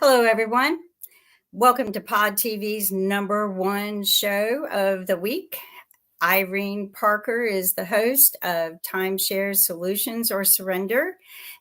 Hello, everyone. Welcome to Pod TV's number one show of the week. Irene Parker is the host of Timeshares Solutions or Surrender.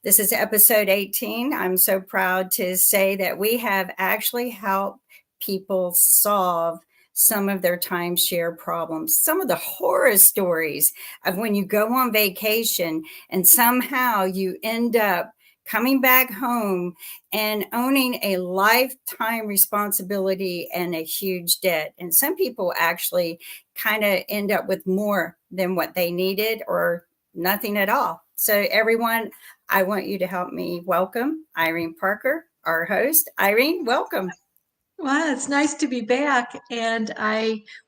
This is episode 18. I'm so proud to say that we have actually helped people solve some of their timeshare problems, some of the horror stories of when you go on vacation and somehow you end up coming back home and owning a lifetime responsibility and a huge debt. And some people actually kind of end up with more than what they needed or nothing at all. So, everyone, I want you to help me welcome Irene Parker, our host. Irene, welcome. Well, it's nice to be back, and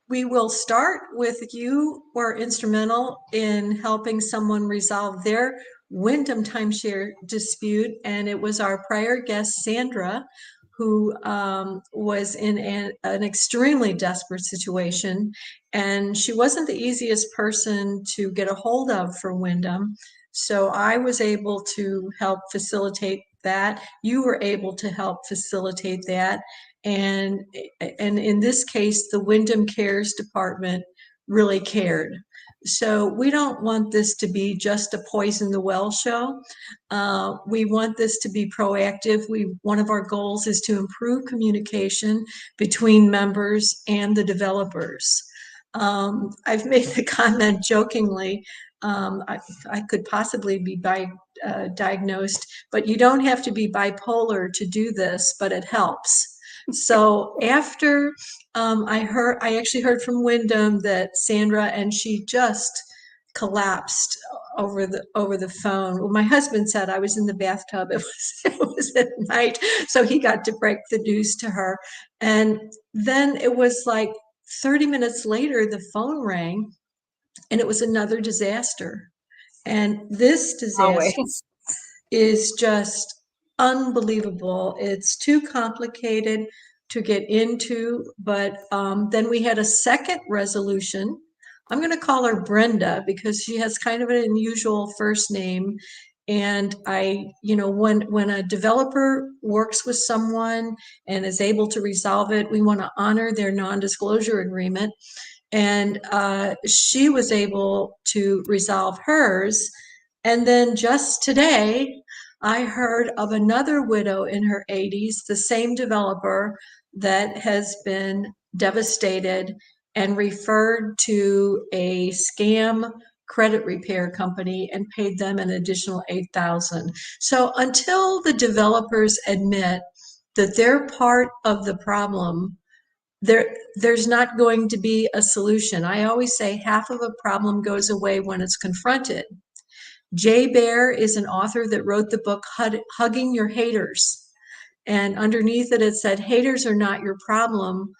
we will start with you were instrumental in helping someone resolve their Wyndham timeshare dispute, and it was our prior guest Sandra who was in an extremely desperate situation, and she wasn't the easiest person to get a hold of for Wyndham. So I was able to help facilitate that. You were able to help facilitate that. And in this case, the Wyndham Cares Department really cared. So we don't want this to be just a poison the well show. We want this to be proactive. One of our goals is to improve communication between members and the developers. I've made the comment jokingly, I could possibly be diagnosed, but you don't have to be bipolar to do this, but it helps. So after I actually heard from Wyndham that Sandra, and she just collapsed over the phone. Well, my husband said I was in the bathtub. It was at night, so he got to break the news to her. And then it was like 30 minutes later, the phone rang, and it was another disaster. And this disaster Always. is just unbelievable. It's too complicated to get into, but then we had a second resolution. I'm going to call her Brenda because she has kind of an unusual first name. And when a developer works with someone and is able to resolve it, we want to honor their non-disclosure agreement. And she was able to resolve hers. And then just today, I heard of another widow in her 80s, the same developer that has been devastated and referred to a scam credit repair company and paid them an additional $8,000. So until the developers admit that they're part of the problem, there's not going to be a solution. I always say half of a problem goes away when it's confronted. Jay Baer is an author that wrote the book Hugging Your Haters. And underneath it said, haters are not your problem,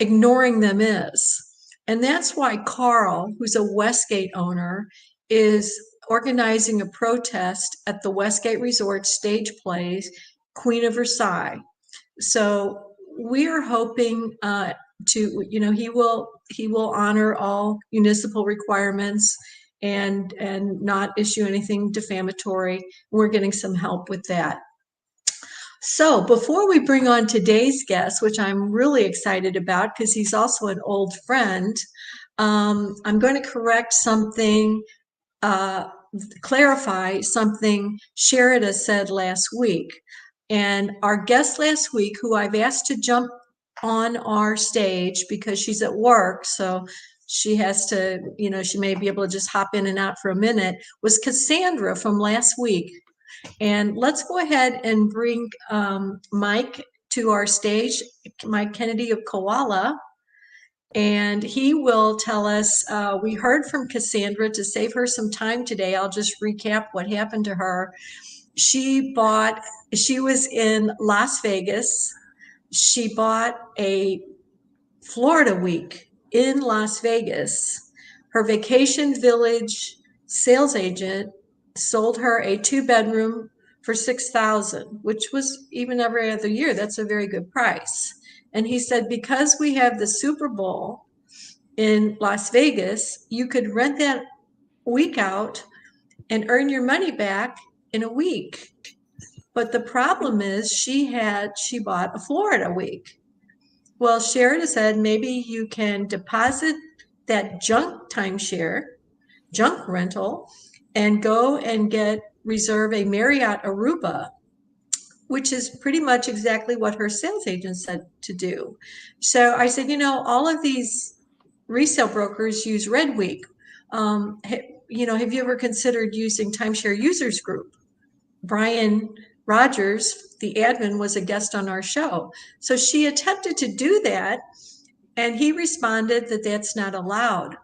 ignoring them is. And that's why Carl, who's a Westgate owner, is organizing a protest at the Westgate Resort stage plays, Queen of Versailles. So we are hoping he will honor all municipal requirements and not issue anything defamatory. We're getting some help with that. So before we bring on today's guest, which I'm really excited about because he's also an old friend, I'm going to correct something, clarify something Sherida said last week. And our guest last week, who I've asked to jump on our stage because she's at work, so she has to, she may be able to just hop in and out for a minute, was Cassandra from last week. And let's go ahead and bring Mike to our stage, Mike Kennedy of Koala. And he will tell us, we heard from Cassandra. To save her some time today, I'll just recap what happened to her. She was in Las Vegas. She bought a Florida week in Las Vegas. Her vacation village sales agent sold her a 2-bedroom for $6,000, which was, even every other year, that's a very good price. And he said, because we have the Super Bowl in Las Vegas, you could rent that week out and earn your money back in a week. But the problem is she bought a Florida week. Well, Sheridan said maybe you can deposit that junk timeshare, junk rental, and go and reserve a Marriott Aruba, which is pretty much exactly what her sales agent said to do. So I said, all of these resale brokers use Red Week. Have you ever considered using Timeshare Users Group? Brian Rogers, the admin, was a guest on our show. So she attempted to do that, and he responded that that's not allowed.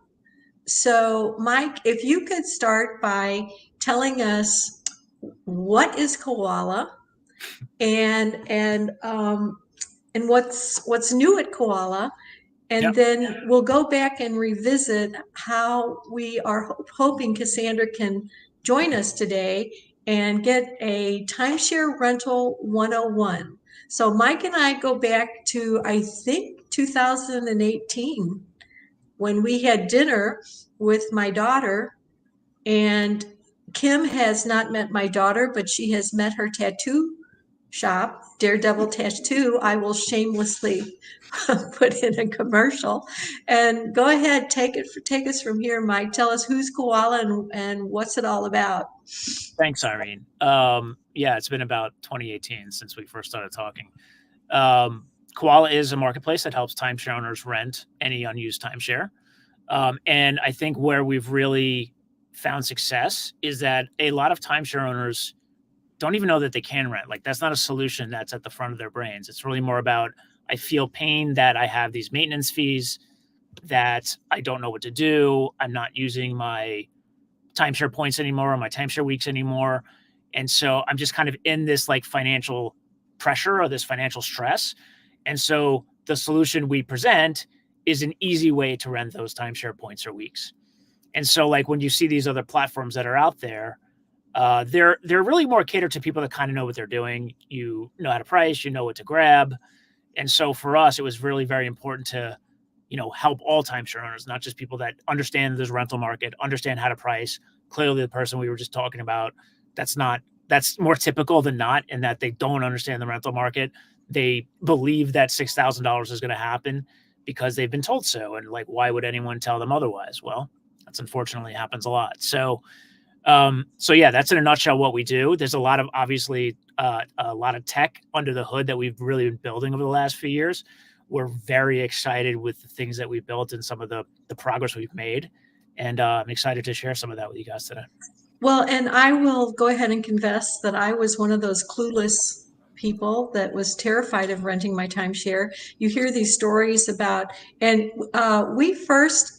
So, Mike, if you could start by telling us what is Koala and what's new at Koala, and then we'll go back and revisit how we are hoping Cassandra can join us today and get a timeshare rental 101. So Mike and I go back to, I think, 2018 when we had dinner with my daughter, and Kim has not met my daughter, but she has met her tattoo shop, Daredevil Tattoo. I will shamelessly put in a commercial. And go ahead, take us from here, Mike. Tell us who's Koala and what's it all about. Thanks, Irene. It's been about 2018 since we first started talking. Koala is a marketplace that helps timeshare owners rent any unused timeshare. And I think where we've really found success is that a lot of timeshare owners don't even know that they can rent. Like, that's not a solution that's at the front of their brains. It's really more about, I feel pain that I have these maintenance fees, that I don't know what to do. I'm not using my timeshare points anymore, or my timeshare weeks anymore. And so I'm just kind of in this like financial pressure or this financial stress. And so the solution we present is an easy way to rent those timeshare points or weeks. And so like when you see these other platforms that are out there, they're really more catered to people that kind of know what they're doing. You know how to price, you know what to grab. And so for us, it was really very important to, help all timeshare owners, not just people that understand this rental market, understand how to price. Clearly the person we were just talking about, that's more typical than not, in that they don't understand the rental market. They believe that $6,000 is going to happen because they've been told so. And like, why would anyone tell them otherwise? Well, that's unfortunately happens a lot. So that's in a nutshell what we do. There's a lot of, obviously, a lot of tech under the hood that we've really been building over the last few years. We're very excited with the things that we've built and some of the progress we've made. And I'm excited to share some of that with you guys today. Well, and I will go ahead and confess that I was one of those clueless people that was terrified of renting my timeshare. You hear these stories about, and we first,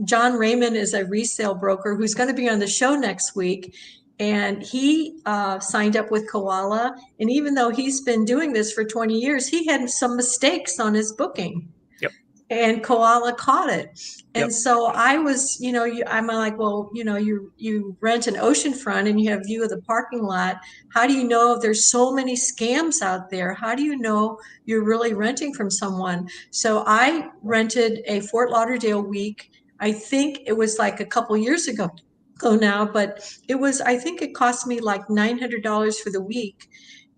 John Raymond is a resale broker who's going to be on the show next week. And he signed up with Koala. And even though he's been doing this for 20 years, he had some mistakes on his booking. Yep. And Koala caught it. And Yep. so I was, I'm like, well, you rent an oceanfront and you have view of the parking lot. How do you know if there's so many scams out there? How do you know you're really renting from someone? So I rented a Fort Lauderdale week. I think it was like a couple years ago now, but I think it cost me like $900 for the week.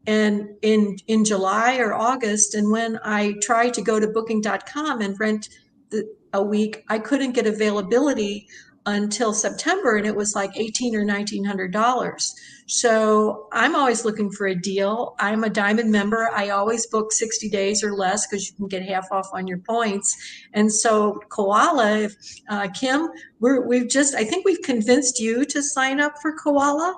And in July or August, and when I tried to go to booking.com and rent a week, I couldn't get availability until September, and it was like $1,800 or $1,900. So I'm always looking for a deal. I'm a Diamond member. I always book 60 days or less because you can get half off on your points. And so Koala, Kim, I think we've convinced you to sign up for Koala.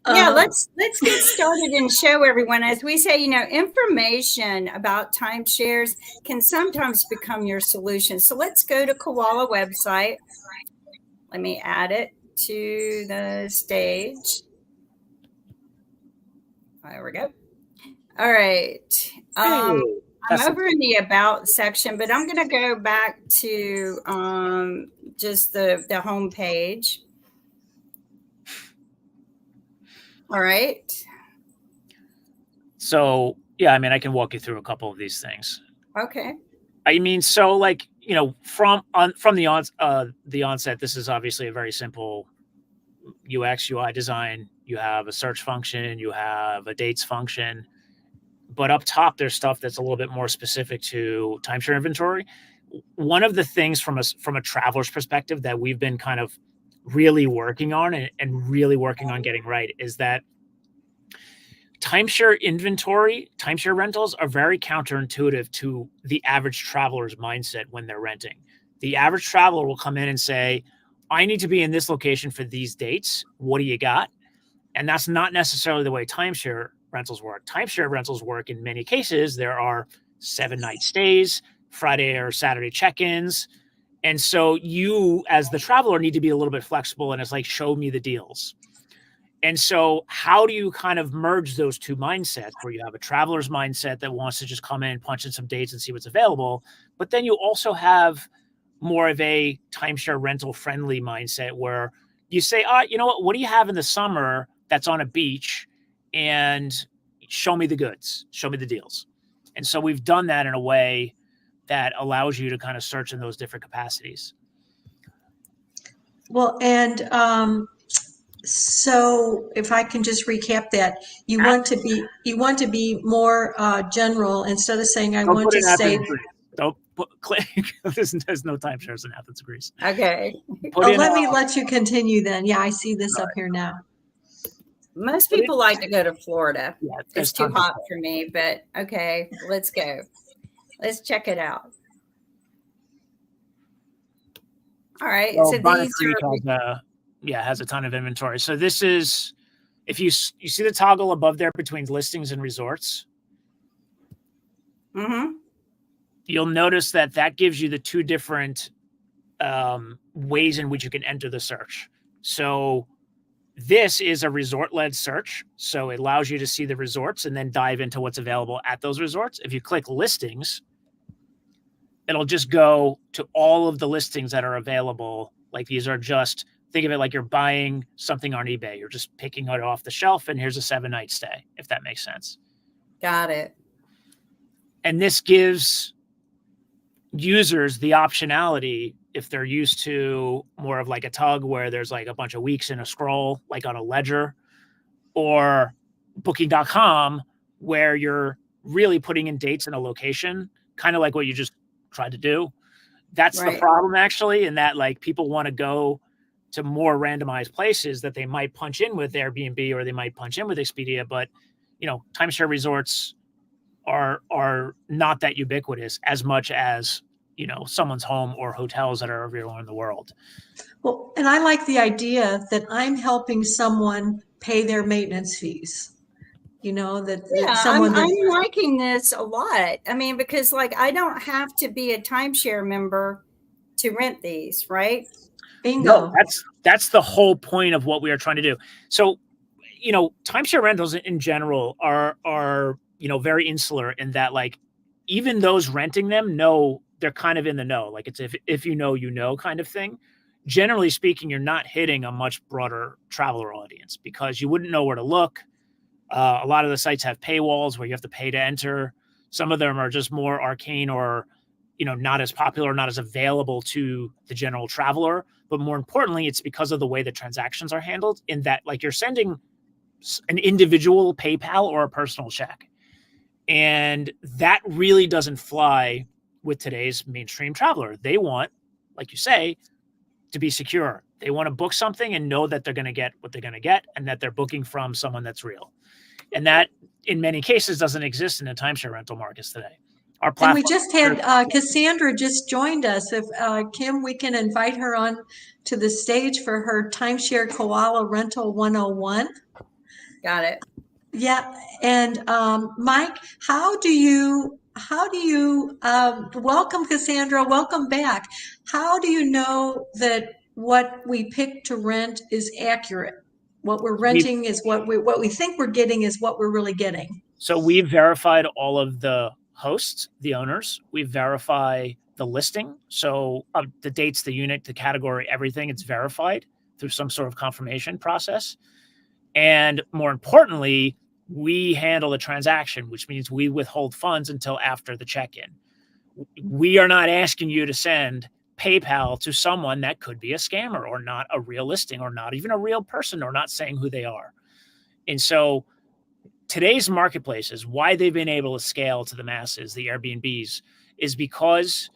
Yeah, let's get started and show everyone. As we say, information about timeshares can sometimes become your solution. So let's go to Koala website. Let me add it to the stage. There we go. All right. I'm over in the About section, but I'm going to go back to just the home page. All right. So, yeah, I can walk you through a couple of these things. Okay. So like, from the onset, this is obviously a very simple UX, UI design. you have a search function, you have a dates function. But up top, there's stuff that's a little bit more specific to timeshare inventory. One of the things from a traveler's perspective that we've been kind of really working on and really working on getting right is that timeshare inventory, timeshare rentals are very counterintuitive to the average traveler's mindset when they're renting. The average traveler will come in and say, I need to be in this location for these dates. What do you got? And that's not necessarily the way timeshare rentals work. Timeshare rentals work in many cases. There are 7-night stays, Friday or Saturday check-ins. And so you, as the traveler, need to be a little bit flexible. And it's like, show me the deals. And so how do you kind of merge those two mindsets where you have a traveler's mindset that wants to just come in, punch in some dates and see what's available. But then you also have more of a timeshare rental friendly mindset where you say, you know what do you have in the summer that's on a beach, and show me the goods, show me the deals. And so we've done that in a way that allows you to kind of search in those different capacities. Well, and so if I can just recap that, you want to be more general instead of saying I want to say. Don't click. There's no timeshares in Athens, Greece. Okay. Let me let you continue then. Yeah, I see this up here now. Most people like to go to Florida. Yeah, it's too hot for me, but okay, let's go. Let's check it out. All right. Well, so Bonnet these Creek has a ton of inventory. So this is, if you see the toggle above there between listings and resorts, you'll notice that gives you the two different ways in which you can enter the search. So this is a resort-led search. So it allows you to see the resorts and then dive into what's available at those resorts. If you click listings, it'll just go to all of the listings that are available. Like these are just, think of it like you're buying something on eBay. You're just picking it off the shelf and here's a 7-night stay, if that makes sense. Got it. And this gives users the optionality, if they're used to more of like a tug where there's like a bunch of weeks in a scroll, like on a ledger, or booking.com where you're really putting in dates and a location, kind of like what you just tried to do. That's the problem actually, in that like people want to go to more randomized places that they might punch in with Airbnb or they might punch in with Expedia, but timeshare resorts are not that ubiquitous as much as someone's home or hotels that are everywhere in the world. Well, and I like the idea that I'm helping someone pay their maintenance fees. I'm liking this a lot. I mean, because like I don't have to be a timeshare member to rent these, right? Bingo. No, that's the whole point of what we are trying to do. So, timeshare rentals in general are very insular in that, like, even those renting them know they're kind of in the know. Like it's if you know kind of thing. Generally speaking, you're not hitting a much broader traveler audience because you wouldn't know where to look. A lot of the sites have paywalls where you have to pay to enter. Some of them are just more arcane or, not as popular, not as available to the general traveler. But more importantly, it's because of the way the transactions are handled, in that like you're sending an individual PayPal or a personal check. And that really doesn't fly with today's mainstream traveler. They want, like you say, to be secure. They want to book something and know that they're going to get what they're going to get and that they're booking from someone that's real. And that, in many cases, doesn't exist in the timeshare rental markets today. Our platform. And we just had Cassandra just joined us. If Kim, we can invite her on to the stage for her timeshare koala rental 101. Got it. Yeah. And Mike, how do you welcome Cassandra, welcome back. How do you know that what we pick to rent is accurate? What we're renting is what we think we're getting is what we're really getting. So we've verified all of the hosts, the owners. We verify the listing. So the dates, the unit, the category, everything, it's verified through some sort of confirmation process. And more importantly, we handle the transaction, which means we withhold funds until after the check-in. We are not asking you to send PayPal to someone that could be a scammer or not a real listing or not even a real person or not saying who they are. And so today's marketplaces, why they've been able to scale to the masses, the Airbnbs, is because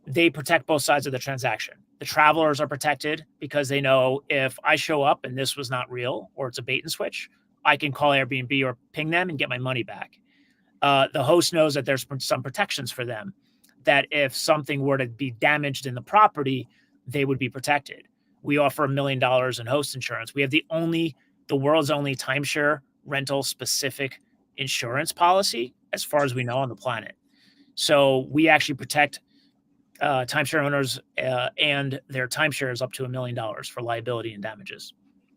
they protect both sides of the transaction. The travelers are protected because they know if I show up and this was not real or it's a bait and switch, I can call Airbnb or ping them and get my money back. The host knows that there's some protections for them, that if something were to be damaged in the property, they would be protected. We offer $1 million in host insurance. We have the world's only timeshare rental specific insurance policy, as far as we know, on the planet. So we actually protect timeshare owners and their timeshares up to $1 million for liability and damages.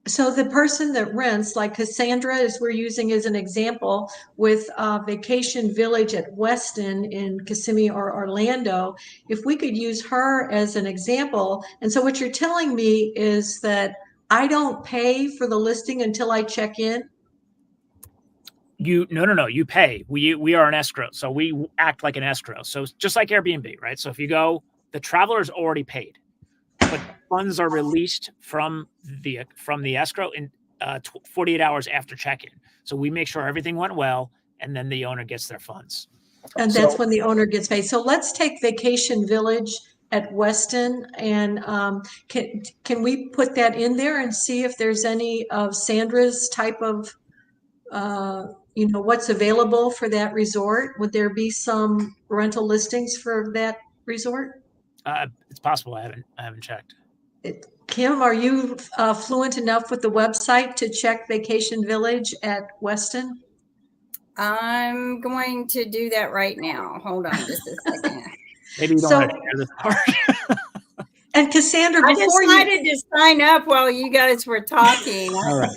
So the person that rents, like Cassandra, as we're using as an example, with Vacation Village at Weston in Kissimmee or Orlando, if we could use her as an example. And so what you're telling me is that I don't pay for the listing until I check in? No, you pay. We are an escrow, so we act like an escrow. So just like Airbnb, right? So if you go, the traveler's already paid, but funds are released from the escrow in 48 hours after check-in. So we make sure everything went well, and then the owner gets their funds. And that's when the owner gets paid. So let's take Vacation Village at Weston, and can we put that in there and see if there's any of Sandra's type of what's available for that resort? Would there be some rental listings for that resort? It's possible. I haven't checked. Kim, are you fluent enough with the website to check Vacation Village at Weston? I'm going to do that right now. Hold on just a second. Maybe you don't want to share this part. And Cassandra, I before decided to sign up while you guys were talking. All right.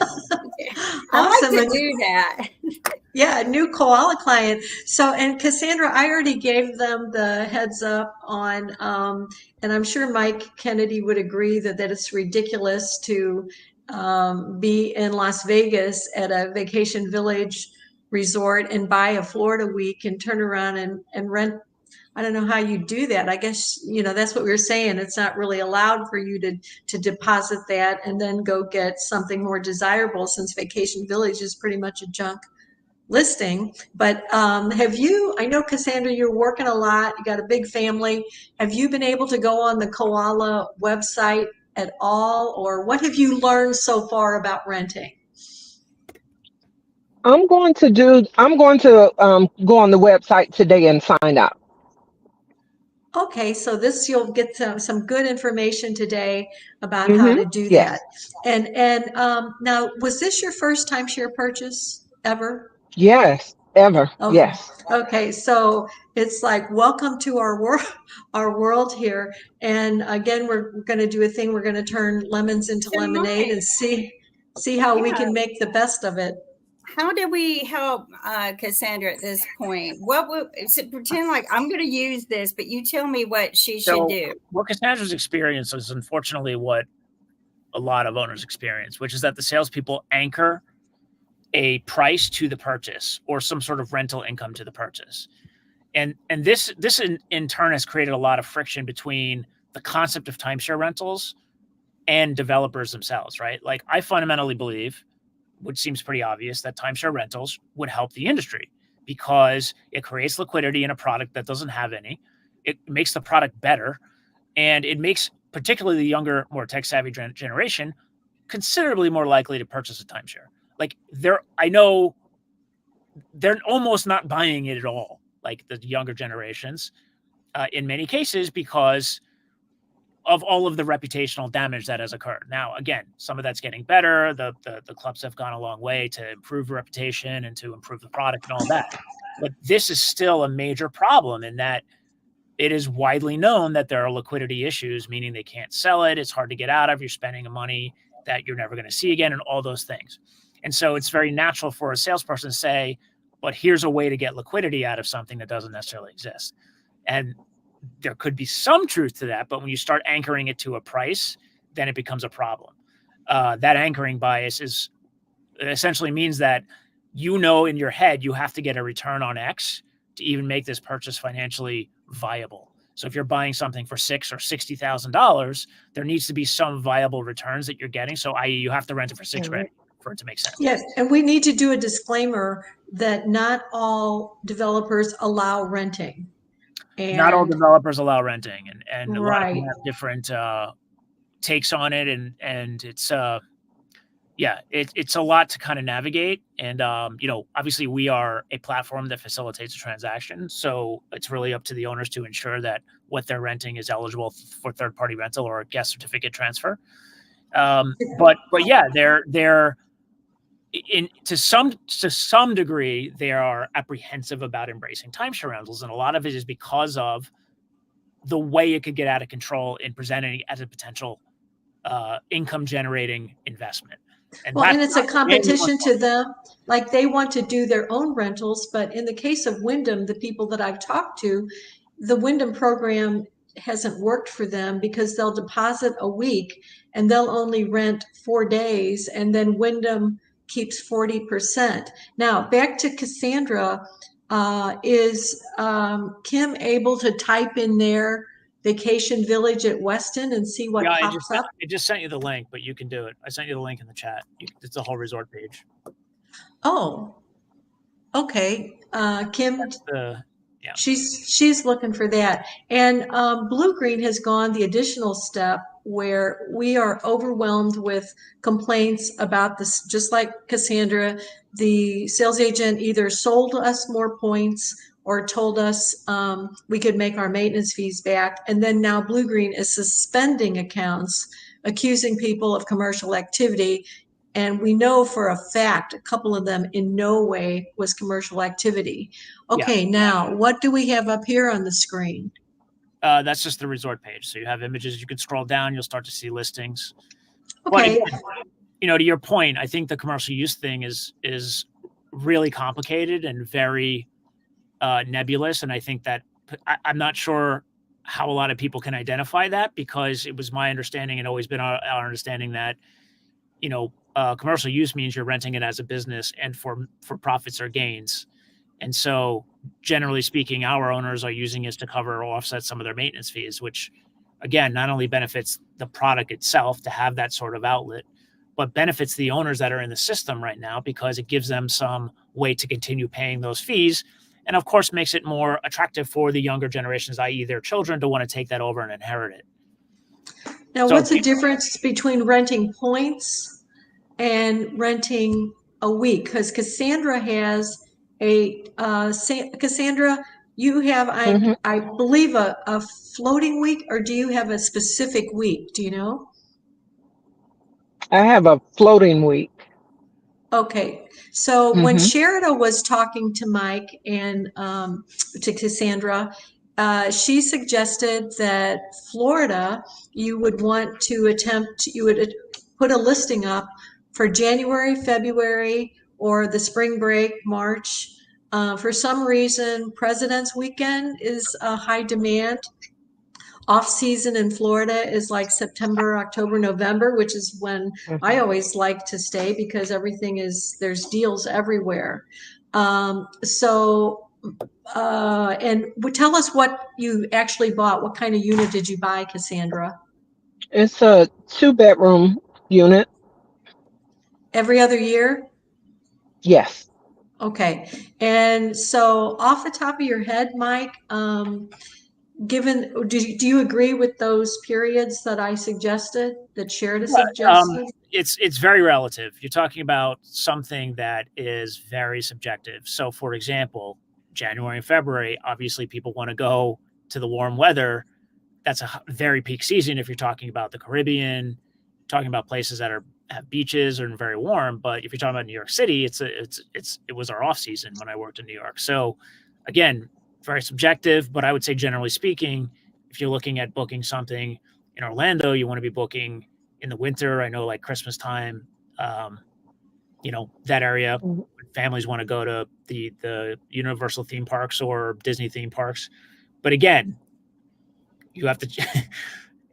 I Awesome. like to do that. Yeah, new koala client. So, and Cassandra, I already gave them the heads up on, and I'm sure Mike Kennedy would agree that it's ridiculous to be in Las Vegas at a Vacation Village resort and buy a Florida week and turn around and rent. I don't know how you do that. I guess, that's what we were saying. It's not really allowed for you to deposit that and then go get something more desirable, since Vacation Village is pretty much a junk listing. But I know, Cassandra, you're working a lot. You got a big family. Have you been able to go on the Koala website at all? Or what have you learned so far about renting? I'm going to go on the website today and sign up. Okay, so you'll get some good information today about how to do that. And now, was this your first timeshare purchase ever? Yes, ever. Okay. Yes. Okay, so it's like, welcome to our world here. And again, we're going to do a thing. We're going to turn lemons into lemonade and see how we can make the best of it. How do we help Cassandra at this point? Pretend like I'm going to use this, but you tell me what she should do. Well, Cassandra's experience is unfortunately what a lot of owners experience, which is that the salespeople anchor a price to the purchase or some sort of rental income to the purchase. And this in turn has created a lot of friction between the concept of timeshare rentals and developers themselves, right? Like, I fundamentally believe, which seems pretty obvious, that timeshare rentals would help the industry because it creates liquidity in a product that doesn't have any. It makes the product better, and it makes particularly the younger, more tech-savvy generation considerably more likely to purchase a timeshare. Like, I know they're almost not buying it at all, like the younger generations, in many cases, because of all of the reputational damage that has occurred. Now, again, some of that's getting better. The clubs have gone a long way to improve reputation and to improve the product and all that. But this is still a major problem in that it is widely known that there are liquidity issues, meaning they can't sell it. It's hard to get out of. You're spending money that you're never going to see again and all those things. And so it's very natural for a salesperson to say, but here's a way to get liquidity out of something that doesn't necessarily exist. And there could be some truth to that, but when you start anchoring it to a price, then it becomes a problem. That anchoring bias essentially means that in your head you have to get a return on X to even make this purchase financially viable. So if you're buying something for $6,000 or $60,000, there needs to be some viable returns that you're getting. So, i.e., you have to rent it for $6,000 for it to make sense. Yes, and we need to do a disclaimer that not all developers allow renting. And not all developers allow renting, and a lot of right. people have different takes on it, and it's it's a lot to kind of navigate. And obviously we are a platform that facilitates a transaction, so it's really up to the owners to ensure that what they're renting is eligible for third-party rental or guest certificate transfer. But yeah, they're to some degree, they are apprehensive about embracing timeshare rentals, and a lot of it is because of the way it could get out of control in presenting as a potential income generating investment. And it's a competition to them. Like, they want to do their own rentals, but in the case of Wyndham, the people that I've talked to, the Wyndham program hasn't worked for them because they'll deposit a week and they'll only rent 4 days, and then Wyndham keeps 40%. Now, back to Cassandra, is Kim able to type in their vacation village at Weston and see what pops up? I just sent you the link, but you can do it. I sent you the link in the chat. It's the whole resort page. Oh, okay. Kim, yeah, she's looking for that. And Blue Green has gone the additional step where we are overwhelmed with complaints about this. Just like Cassandra, the sales agent either sold us more points or told us we could make our maintenance fees back. And then now Blue Green is suspending accounts, accusing people of commercial activity. And we know for a fact, a couple of them in no way was commercial activity. Okay, now what do we have up here on the screen? That's just the resort page. So you have images. You can scroll down. You'll start to see listings. Okay. But again, to your point, I think the commercial use thing is really complicated and very nebulous. And I think that I'm not sure how a lot of people can identify that, because it was my understanding and always been our understanding that, commercial use means you're renting it as a business and for profits or gains. And so generally speaking, our owners are using it to cover or offset some of their maintenance fees, which again, not only benefits the product itself to have that sort of outlet, but benefits the owners that are in the system right now, because it gives them some way to continue paying those fees. And of course, makes it more attractive for the younger generations, i.e. their children, to want to take that over and inherit it. Now, what's the difference between renting points and renting a week? Because Cassandra has Cassandra, you have, I believe, a floating week, or do you have a specific week? Do you know? I have a floating week. Okay. So when Sherida was talking to Mike and to Cassandra, she suggested that Florida, you would want to you would put a listing up for January, February, or the spring break, March. For some reason, President's Weekend is a high demand. Off season in Florida is like September, October, November, which is when I always like to stay, because there's deals everywhere. And tell us what you actually bought. What kind of unit did you buy, Cassandra? It's a 2-bedroom unit. Every other year? Yes. Okay. And so off the top of your head, Mike, do you agree with those periods that I suggested, that Sherida suggested? It's very relative. You're talking about something that is very subjective. So, for example, January and February, obviously people want to go to the warm weather. That's a very peak season if you're talking about the Caribbean, talking about places that have beaches and very warm. But if you're talking about New York City, it was our off season when I worked in New York. So, again, very subjective, but I would say generally speaking, if you're looking at booking something in Orlando, you want to be booking in the winter. I know, like Christmas time, that area, families want to go to the Universal theme parks or Disney theme parks. But again, you have to,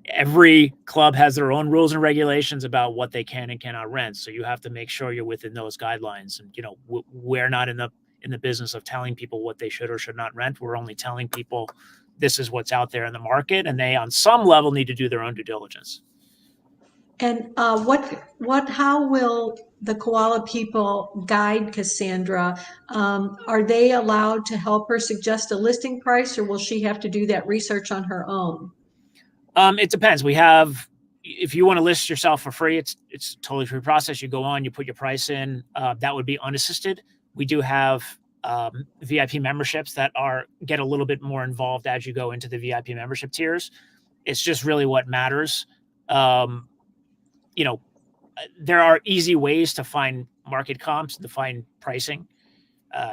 every club has their own rules and regulations about what they can and cannot rent. So you have to make sure you're within those guidelines. And, we're not in the business of telling people what they should or should not rent. We're only telling people this is what's out there in the market, and they on some level need to do their own due diligence. And how will the koala people guide Cassandra? Are they allowed to help her suggest a listing price, or will she have to do that research on her own? It depends. We have, if you want to list yourself for free, it's a totally free process. You go on, you put your price in. That would be unassisted. We do have VIP memberships that get a little bit more involved as you go into the VIP membership tiers. It's just really what matters. There are easy ways to find market comps, to find pricing.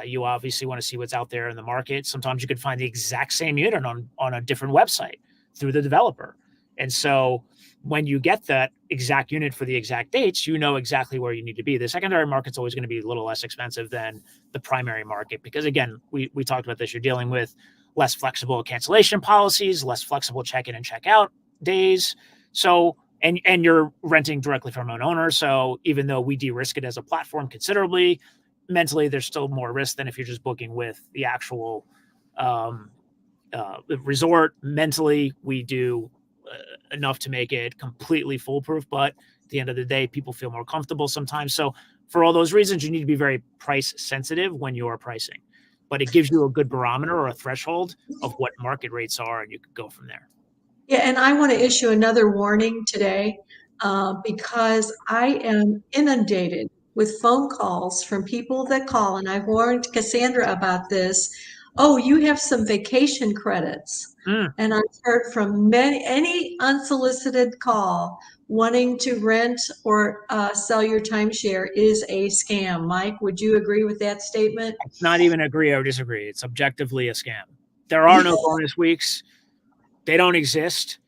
You obviously want to see what's out there in the market. Sometimes you could find the exact same unit on a different website through the developer. And so when you get that exact unit for the exact dates, you know exactly where you need to be. The secondary market's always going to be a little less expensive than the primary market because, again, we talked about this. You're dealing with less flexible cancellation policies, less flexible check-in and check-out days. So, and you're renting directly from an owner. So even though we de-risk it as a platform considerably, mentally there's still more risk than if you're just booking with the actual resort. Mentally, we do enough to make it completely foolproof, but at the end of the day, people feel more comfortable sometimes. So for all those reasons, you need to be very price sensitive when you are pricing, but it gives you a good barometer or a threshold of what market rates are, and you could go from there. Yeah, and I want to issue another warning today because I am inundated with phone calls from people that call, and I've warned Cassandra about this. Oh, you have some vacation credits. And I've heard from any unsolicited call wanting to rent or sell your timeshare is a scam. Mike, would you agree with that statement? It's not even agree or disagree. It's objectively a scam. There are no bonus weeks. They don't exist.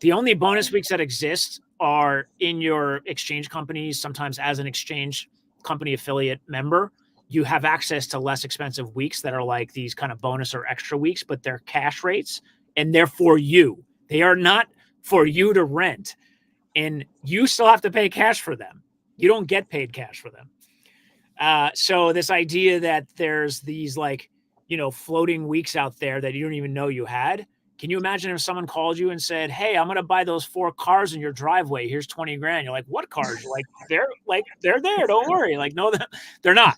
The only bonus weeks that exist are in your exchange companies. Sometimes as an exchange company affiliate member, you have access to less expensive weeks that are like these kind of bonus or extra weeks, but they're cash rates and they're for you. They are not for you to rent, and you still have to pay cash for them. You don't get paid cash for them. So this idea that there's these floating weeks out there that you don't even know you had. Can you imagine if someone called you and said, "Hey, I'm going to buy those 4 cars in your driveway. Here's 20 grand." You're like, "What cars?" You're like, they're there. Don't worry. Like, no, they're not.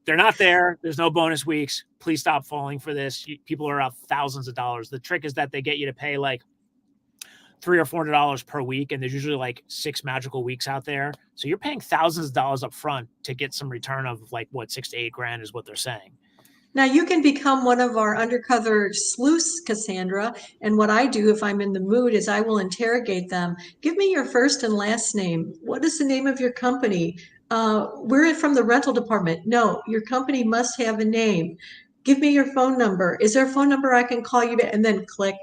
They're not there. There's no bonus weeks. Please stop falling for this. People are out thousands of dollars. The trick is that they get you to pay like $300 or $400 per week, and there's usually like 6 magical weeks out there. So you're paying thousands of dollars up front to get some return of like 6 to 8 grand is what they're saying. Now you can become one of our undercover sleuths, Cassandra. And what I do if I'm in the mood is I will interrogate them. Give me your first and last name. What is the name of your company? We're from the rental department. No, your company must have a name. Give me your phone number. Is there a phone number I can call you back? And then click,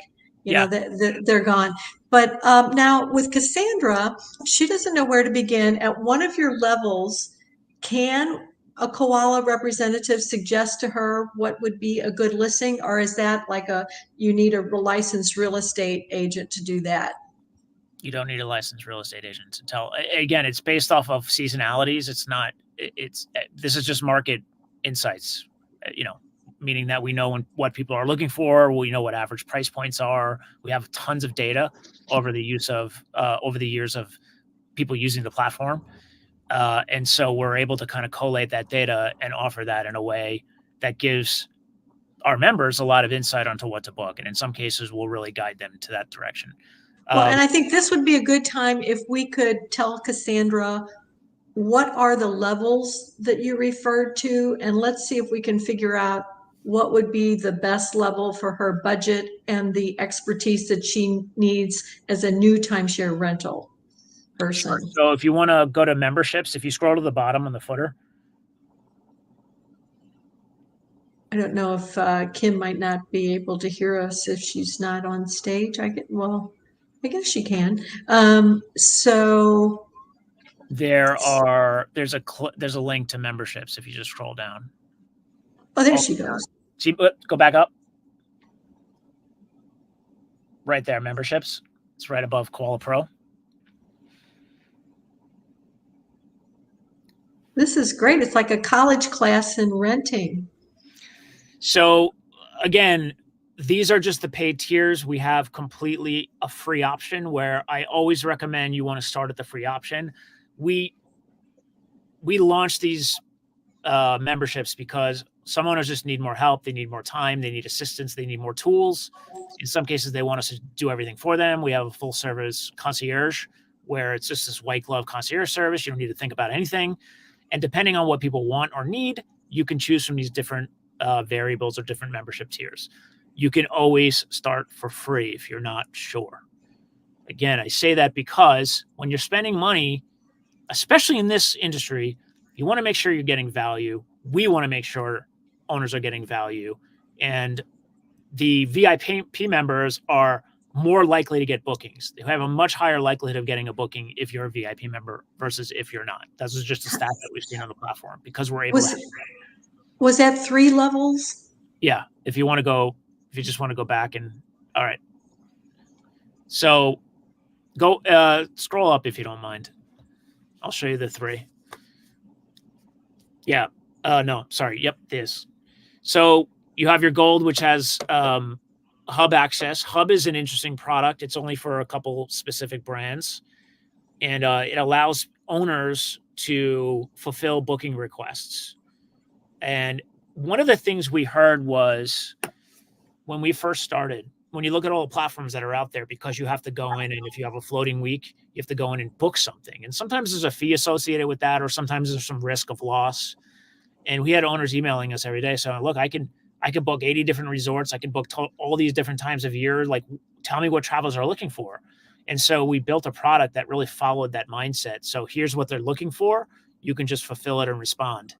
they're gone. But now with Cassandra, she doesn't know where to begin. At one of your levels, can a koala representative suggest to her what would be a good listing, or is that like you need a licensed real estate agent to do that? You don't need a licensed real estate agent to tell. Again, it's based off of seasonalities. This is just market insights, meaning that we know what people are looking for. We know what average price points are. We have tons of data over the years of people using the platform. And so we're able to kind of collate that data and offer that in a way that gives our members a lot of insight onto what to book. And in some cases, we'll really guide them to that direction. Well, and I think this would be a good time if we could tell Cassandra what are the levels that you referred to, and let's see if we can figure out what would be the best level for her budget and the expertise that she needs as a new timeshare rental person. Sure. So if you want to go to memberships, if you scroll to the bottom on the footer. I don't know if Kim might not be able to hear us if she's not on stage. I guess she can. So there's a link to memberships if you just scroll down. Oh, there she goes. See, go back up. Right there, memberships. It's right above Koala Pro. This is great. It's like a college class in renting. So again, these are just the paid tiers. We have completely a free option where I always recommend you want to start at the free option. We launched these memberships because some owners just need more help. They need more time. They need assistance. They need more tools. In some cases, they want us to do everything for them. We have a full service concierge where it's just this white glove concierge service. You don't need to think about anything. And depending on what people want or need, you can choose from these different variables or different membership tiers. You can always start for free if you're not sure. Again, I say that because when you're spending money, especially in this industry, you want to make sure you're getting value. We want to make sure owners are getting value. And the VIP members are more likely to get bookings. They have a much higher likelihood of getting a booking if you're a VIP member versus if you're not. This is just a stat that we've seen on the platform because we're able to. Was that 3 levels? Yeah. If you just want to go back and, all right. So go scroll up if you don't mind. I'll show you the 3. Yeah. No, sorry. Yep. This. So you have your gold, which has hub access. Hub is an interesting product. It's only for a couple specific brands. And it allows owners to fulfill booking requests. And one of the things we heard was when we first started, when you look at all the platforms that are out there, because you have to go in and if you have a floating week, you have to go in and book something. And sometimes there's a fee associated with that, or sometimes there's some risk of loss. And we had owners emailing us every day. So look, I can book 80 different resorts. I can book all these different times of year. Like, tell me what travelers are looking for. And so we built a product that really followed that mindset. So here's what they're looking for. You can just fulfill it and respond.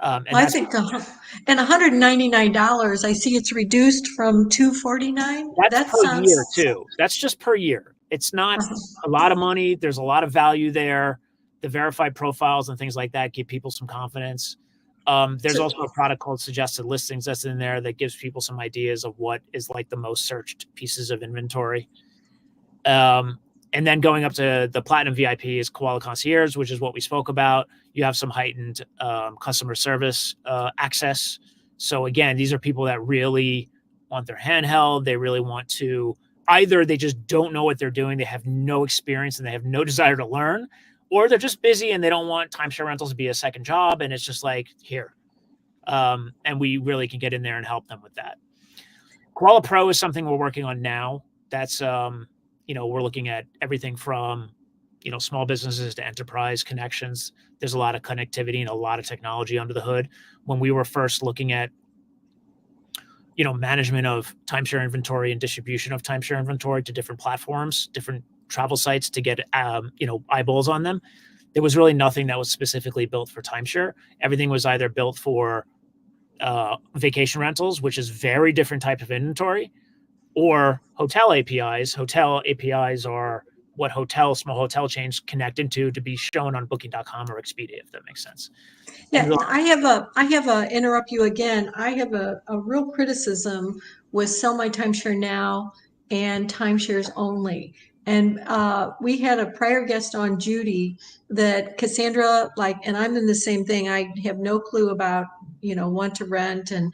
And I think, and $199, I see it's reduced from $249. That's per year too. That's just per year. It's not a lot of money. There's a lot of value there. The verified profiles and things like that give people some confidence. There's also a product called Suggested Listings that's in there that gives people some ideas of what is like the most searched pieces of inventory. And then going up to the Platinum VIP is Koala Concierge, which is what we spoke about. You have some heightened customer service access. So again, these are people that really want their hand held. They really want to, either they just don't know what they're doing, they have no experience and they have no desire to learn, or they're just busy and they don't want timeshare rentals to be a second job. And it's just like, here. And we really can get in there and help them with that. Koala Pro is something we're working on now. That's, we're looking at everything from, small businesses to enterprise connections. There's a lot of connectivity and a lot of technology under the hood. When we were first looking at, management of timeshare inventory and distribution of timeshare inventory to different platforms, different travel sites to get, eyeballs on them, there was really nothing that was specifically built for timeshare. Everything was either built for vacation rentals, which is very different type of inventory, or hotel APIs. Hotel APIs are what small hotel chains connect into to be shown on booking.com or Expedia, if that makes sense. Yeah, I have a interrupt you again. I have a real criticism with Sell My Timeshare Now and timeshares only. And we had a prior guest on, Judy, that Cassandra, and I'm in the same thing. I have no clue about, want to rent and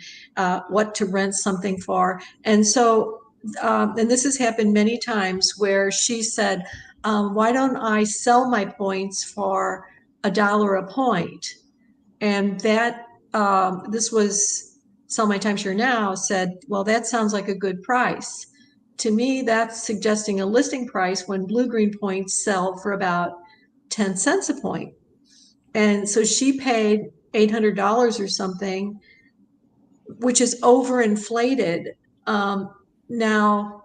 what to rent something for. And so, and this has happened many times where she said, why don't I sell my points for $1 a point? And that, this was Sell My Timeshare Now said, well, that sounds like a good price. To me, that's suggesting a listing price when Blue Green points sell for about 10 cents a point. And so she paid $800 or something, which is overinflated. Now,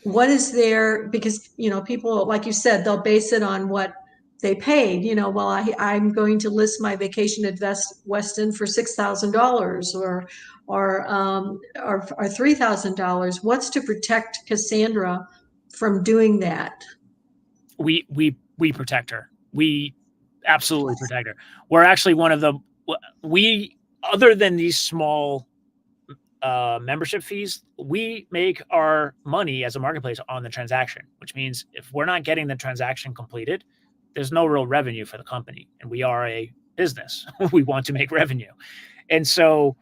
what is there? Because, people, like you said, they'll base it on what they paid. Well, I'm going to list my vacation at Westin for $6,000 or $3,000. What's to protect Cassandra from doing that? We protect her. We absolutely protect her. We're actually one of the, other than these small membership fees, we make our money as a marketplace on the transaction, which means if we're not getting the transaction completed, there's no real revenue for the company. And we are a business. We want to make revenue. And so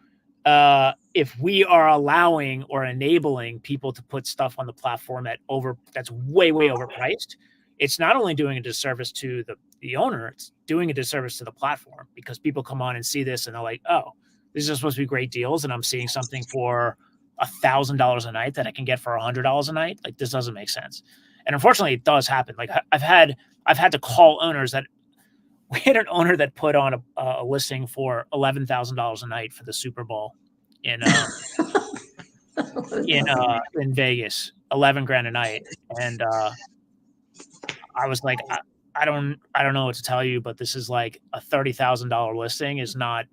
if we are allowing or enabling people to put stuff on the platform that's way overpriced, it's not only doing a disservice to the owner, it's doing a disservice to the platform, because people come on and see this and they're like, oh, these are supposed to be great deals, and I'm seeing something for $1,000 a night that I can get for $100 a night. Like, this doesn't make sense. And unfortunately, it does happen. Like, I've had to call owners that we had an owner that put on a listing for $11,000 a night for the Super Bowl in Vegas, 11 grand a night. And I was like, I don't know what to tell you, but this is like a $30,000 listing is not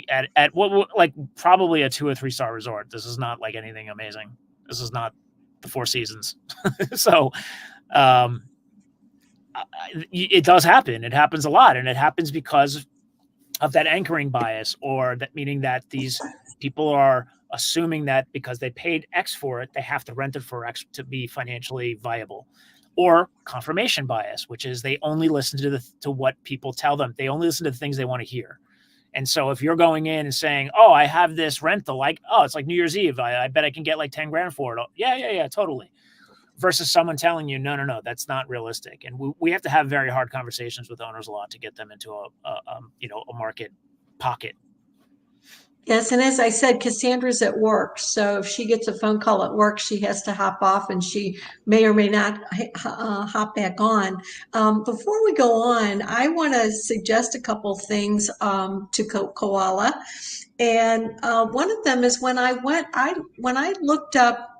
at what, like, probably a 2 or 3 star resort. This is not like anything amazing. This is not the Four Seasons. So, it does happen. It happens a lot, and it happens because of that anchoring bias, or that meaning that these people are assuming that because they paid X for it, they have to rent it for X to be financially viable. Or confirmation bias, which is they only listen to what people tell them. They only listen to the things they want to hear. And so if you're going in and saying, oh, I have this rental, like, oh, it's like New Year's Eve, I bet I can get like 10 grand for it. Yeah, totally. Versus someone telling you, no, that's not realistic. And we have to have very hard conversations with owners a lot to get them into a market pocket. Yes, and as I said, Cassandra's at work, so if she gets a phone call at work, she has to hop off, and she may or may not hop back on. Before we go on, I want to suggest a couple things to Koala, and one of them is when I looked up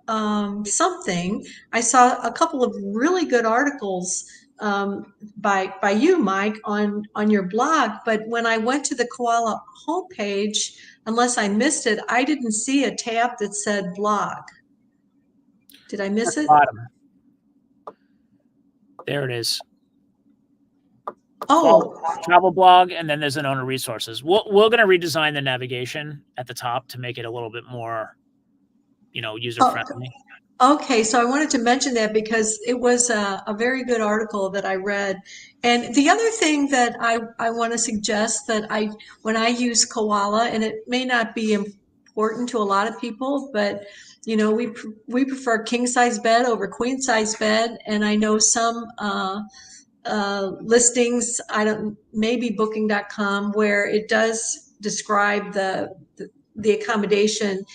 something, I saw a couple of really good articles by you, Mike, on your blog. But when I went to the Koala homepage, unless I missed it, I didn't see a tab that said blog. Did I miss it? Bottom. There it is. Oh, travel blog, and then there's an owner resources. We're going to redesign the navigation at the top to make it a little bit more, user friendly. Okay, so I wanted to mention that because it was a very good article that I read. And the other thing that I want to suggest that when I use Koala, and it may not be important to a lot of people, but we prefer king size bed over queen size bed. And I know some listings, maybe booking.com, where it does describe the accommodation.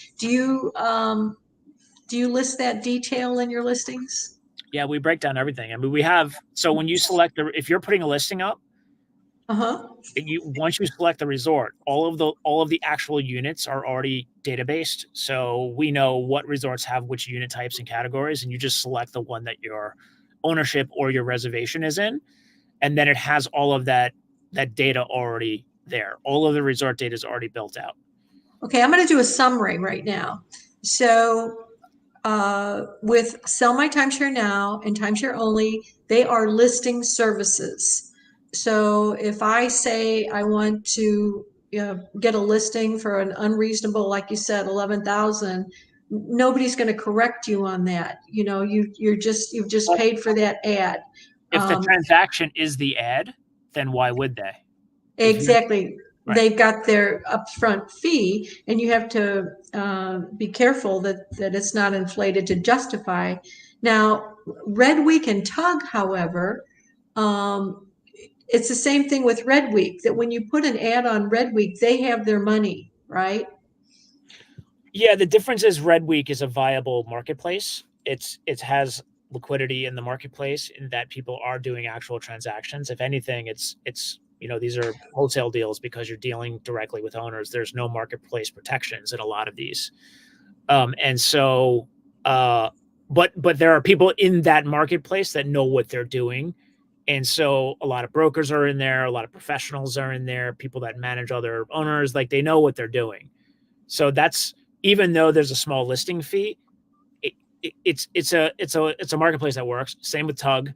Do you list that detail in your listings? Yeah, we break down everything. I mean, so when you select if you're putting a listing up, once you select the resort, all of the actual units are already databased. So we know what resorts have which unit types and categories, and you just select the one that your ownership or your reservation is in. And then it has all of that data already there. All of the resort data is already built out. Okay, I'm going to do a summary right now. So with Sell My Timeshare Now and Timeshare Only, they are listing services. So if I say I want to get a listing for an unreasonable, like you said, 11,000, nobody's going to correct you on that. You've just paid for that ad. If the transaction is the ad, then why would they? Exactly. Right. They've got their upfront fee, and you have to be careful that it's not inflated to justify. Now, Red Week and Tug, however, it's the same thing with Red Week, that when you put an ad on Red Week, they have their money, right? Yeah, the difference is Red Week is a viable marketplace. It has liquidity in the marketplace in that people are doing actual transactions. If anything, it's these are wholesale deals because you're dealing directly with owners. There's no marketplace protections in a lot of these. And so, but there are people in that marketplace that know what they're doing. And so a lot of brokers are in there. A lot of professionals are in there. People that manage other owners, like, they know what they're doing. So that's, even though there's a small listing fee, it's a marketplace that works. Same with Tug.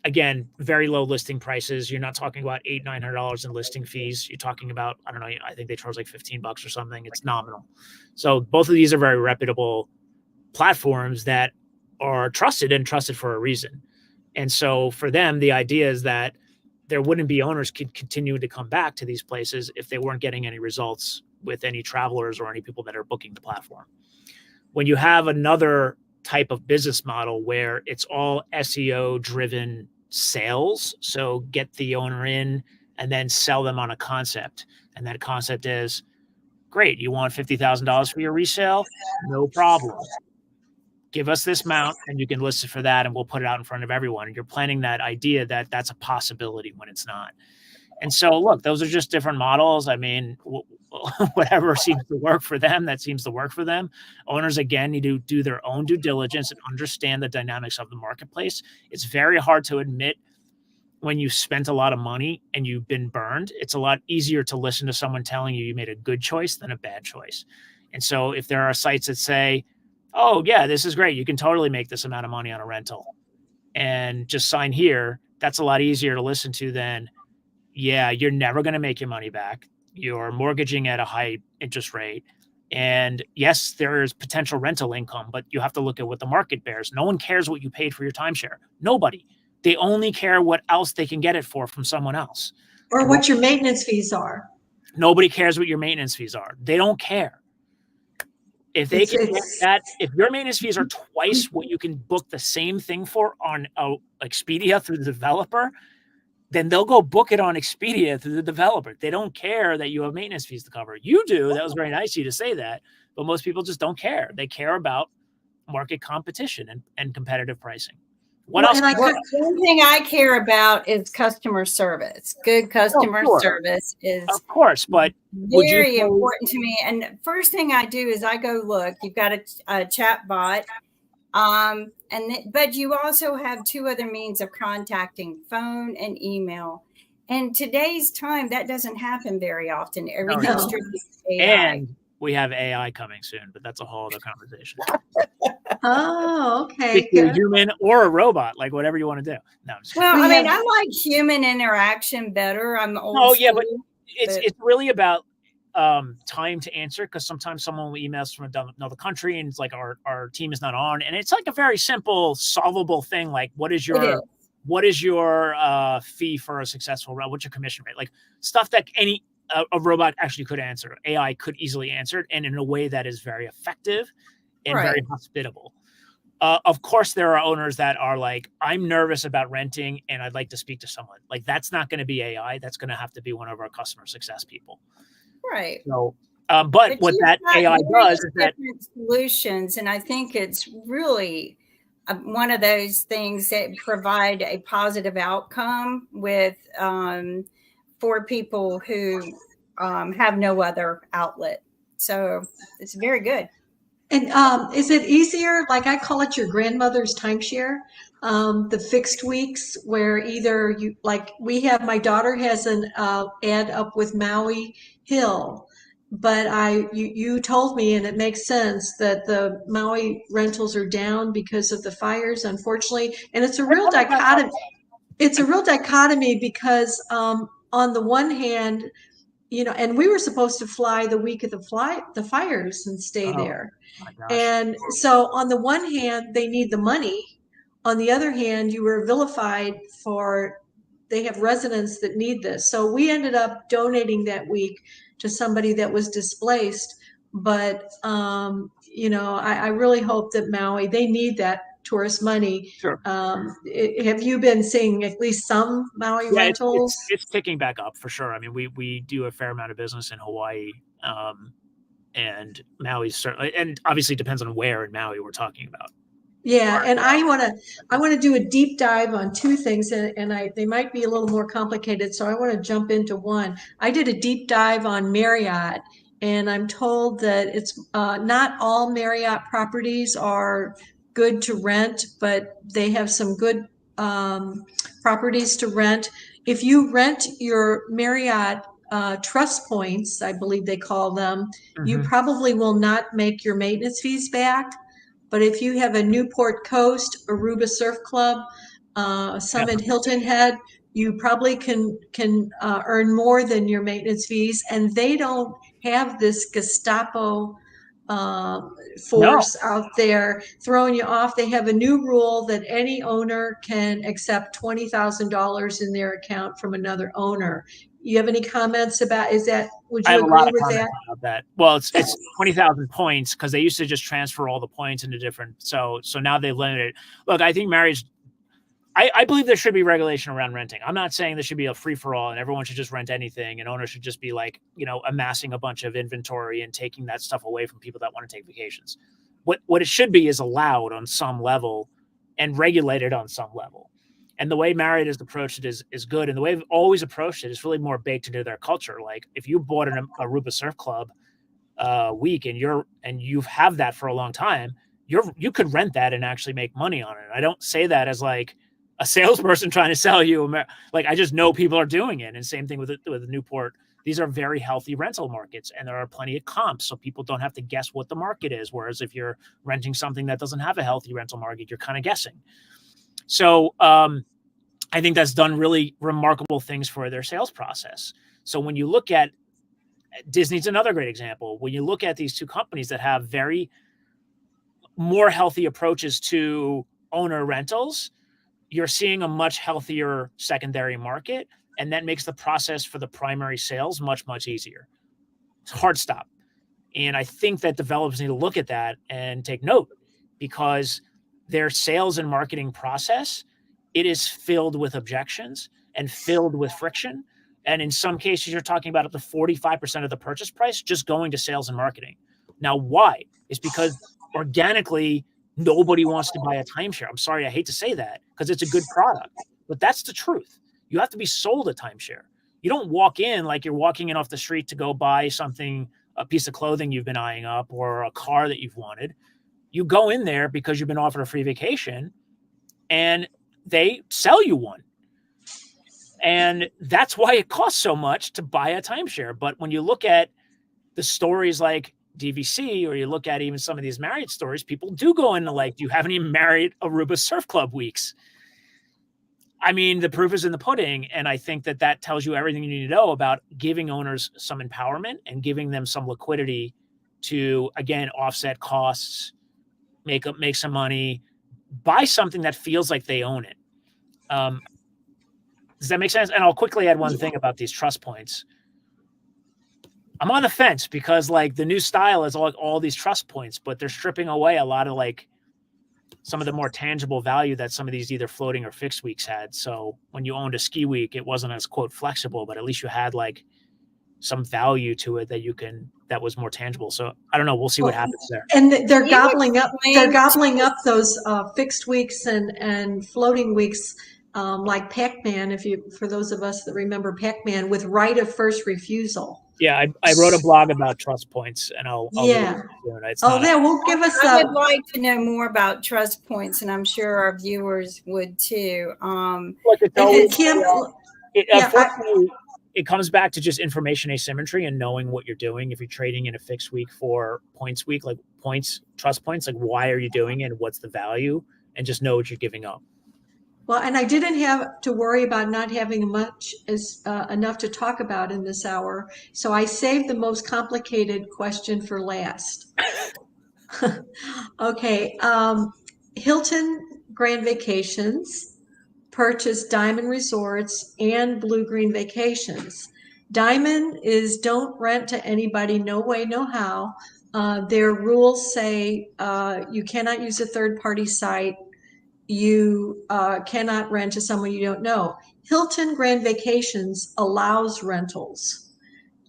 Again, very low listing prices. You're not talking about $800-900 in listing fees. You're talking about, I don't know, I think they charge like $15 or something. It's nominal. So both of these are very reputable platforms that are trusted for a reason. And so for them, the idea is that there wouldn't be owners continuing to come back to these places if they weren't getting any results with any travelers or any people that are booking the platform. When you have another type of business model where it's all SEO driven sales, so get the owner in and then sell them on a concept. And that concept is, great, you want $50,000 for your resale? No problem. Give us this amount and you can list it for that and we'll put it out in front of everyone. And you're planting that idea that that's a possibility when it's not. And so, look, those are just different models. I mean, whatever seems to work for them, that seems to work for them. Owners, again, need to do their own due diligence and understand the dynamics of the marketplace. It's very hard to admit when you spent a lot of money and you've been burned. It's a lot easier to listen to someone telling you made a good choice than a bad choice. And so if there are sites that say, oh, yeah, this is great, you can totally make this amount of money on a rental and just sign here, that's a lot easier to listen to than, yeah, you're never going to make your money back. You're mortgaging at a high interest rate. And yes, there is potential rental income, but you have to look at what the market bears. No one cares what you paid for your timeshare. Nobody. They only care what else they can get it for from someone else. Or what your maintenance fees are. Nobody cares what your maintenance fees are. They don't care. If they can get that, if your maintenance fees are twice what you can book the same thing for on Expedia through the developer, then they'll go book it on Expedia through the developer. They don't care that you have maintenance fees to cover. You do. That was very nice of you to say that. But most people just don't care. They care about market competition and competitive pricing. What else? One thing I care about is customer service. Good customer service is, of course, but very important to me. And first thing I do is I go look. You've got a chat bot, but you also have two other means of contacting: phone and email. And today's time, that doesn't happen very often. Everything's strictly AI. And we have AI coming soon, but that's a whole other conversation. Oh, okay. A human or a robot, like whatever you want to do. No, I mean, I like human interaction better. I'm old. Oh, yeah, but it's really about time to answer, because sometimes someone will email us from another country and it's like our team is not on, and it's like a very simple, solvable thing. Like, what is your fee for a successful route? What's your commission rate? Like stuff that a robot actually could answer. AI could easily answer it, and in a way that is very effective and very hospitable. Of course, there are owners that are like, I'm nervous about renting and I'd like to speak to someone. Like, that's not going to be AI. That's going to have to be one of our customer success people. Right. So, but what that AI does is that solutions, and I think it's really one of those things that provide a positive outcome with for people who have no other outlet. So it's very good. And is it easier? Like, I call it your grandmother's timeshare, the fixed weeks where either you, like my daughter has an ad up with Maui Hill, but you told me, and it makes sense, that the Maui rentals are down because of the fires, unfortunately. And it's a real dichotomy. It's a real dichotomy because on the one hand, and we were supposed to fly the week of the fires and stay there. And so on the one hand, they need the money. On the other hand, you were vilified they have residents that need this. So we ended up donating that week to somebody that was displaced. But, I really hope that Maui, they need that tourist money. Sure. Have you been seeing at least some Maui rentals? It's ticking back up for sure. I mean, we do a fair amount of business in Hawaii, and Maui's certainly, and obviously depends on where in Maui we're talking about. Yeah, and I want to do a deep dive on two things, and they might be a little more complicated, so I want to jump into one. I did a deep dive on Marriott, and I'm told that it's not all Marriott properties are good to rent, but they have some good properties to rent. If you rent your Marriott trust points, I believe they call them, you probably will not make your maintenance fees back. But if you have a Newport Coast, Aruba Surf Club, Summit Hilton Head, you probably can earn more than your maintenance fees, and they don't have this Gestapo force out there throwing you off. They have a new rule that any owner can accept $20,000 in their account from another owner. You have any comments about, would I you have a agree lot of with comments that? about that. Well, it's 20,000 points because they used to just transfer all the points into different. So now they've limited it. Look, I think marriage. I believe there should be regulation around renting. I'm not saying there should be a free for all and everyone should just rent anything and owners should just be like, amassing a bunch of inventory and taking that stuff away from people that want to take vacations. What it should be is allowed on some level and regulated on some level. And the way Marriott has approached it is good. And the way they've always approached it is really more baked into their culture. Like if you bought an Aruba Surf Club week and you have that for a long time, you could rent that and actually make money on it. I don't say that as like a salesperson trying to sell you. Like I just know people are doing it. And same thing with Newport. These are very healthy rental markets and there are plenty of comps. So people don't have to guess what the market is. Whereas if you're renting something that doesn't have a healthy rental market, you're kind of guessing. So I think that's done really remarkable things for their sales process. So when you look at Disney's another great example. When you look at these two companies that have very more healthy approaches to owner rentals, you're seeing a much healthier secondary market. And that makes the process for the primary sales much, much easier. It's a hard stop. And I think that developers need to look at that and take note because their sales and marketing process, it is filled with objections and filled with friction. And in some cases, you're talking about up to 45% of the purchase price just going to sales and marketing. Now, why? It's because organically, nobody wants to buy a timeshare. I'm sorry, I hate to say that because it's a good product, but that's the truth. You have to be sold a timeshare. You don't walk in like you're walking in off the street to go buy something, a piece of clothing you've been eyeing up or a car that you've wanted. You go in there because you've been offered a free vacation and they sell you one. And that's why it costs so much to buy a timeshare. But when you look at the stories like DVC, or you look at even some of these Marriott stories, people do go into like, do you have any Marriott Aruba Surf Club weeks? I mean, the proof is in the pudding. And I think that tells you everything you need to know about giving owners some empowerment and giving them some liquidity to, again, offset costs, make some money, buy something that feels like they own it. Does that make sense? And I'll quickly add one thing about these trust points. I'm on the fence because like the new style is all these trust points, but they're stripping away a lot of like some of the more tangible value that some of these either floating or fixed weeks had. So when you owned a ski week, it wasn't as quote flexible, but at least you had like some value to it that was more tangible. So I don't know. We'll see what happens there. And they're gobbling up those fixed weeks and floating weeks, like Pac-Man. For those of us that remember Pac-Man, with right of first refusal. Yeah, I wrote a blog about trust points, and I'll yeah. We'll give us. I would like to know more about trust points, and I'm sure our viewers would too. Unfortunately, it comes back to just information asymmetry and knowing what you're doing. If you're trading in a fixed week for points week, like points, trust points, like why are you doing it? What's the value? And just know what you're giving up. Well, and I didn't have to worry about not having enough to talk about in this hour. So I saved the most complicated question for last. Okay. Hilton Grand Vacations purchased Diamond Resorts and Blue Green Vacations. Diamond is don't rent to anybody, no way, no how. Their rules say you cannot use a third-party site. You cannot rent to someone you don't know. Hilton Grand Vacations allows rentals.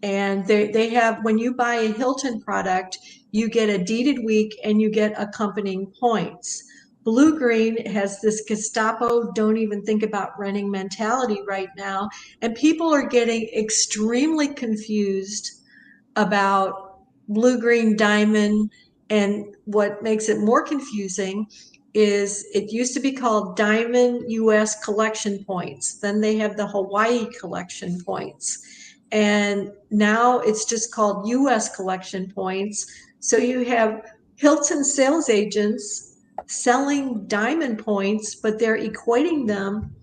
And they have, when you buy a Hilton product, you get a deeded week and you get accompanying points. Blue Green has this Gestapo, don't even think about renting mentality right now. And people are getting extremely confused about Blue Green Diamond. And what makes it more confusing is it used to be called Diamond US Collection Points. Then they have the Hawaii Collection Points. And now it's just called US Collection Points. So you have Hilton sales agents selling Diamond points, but they're equating them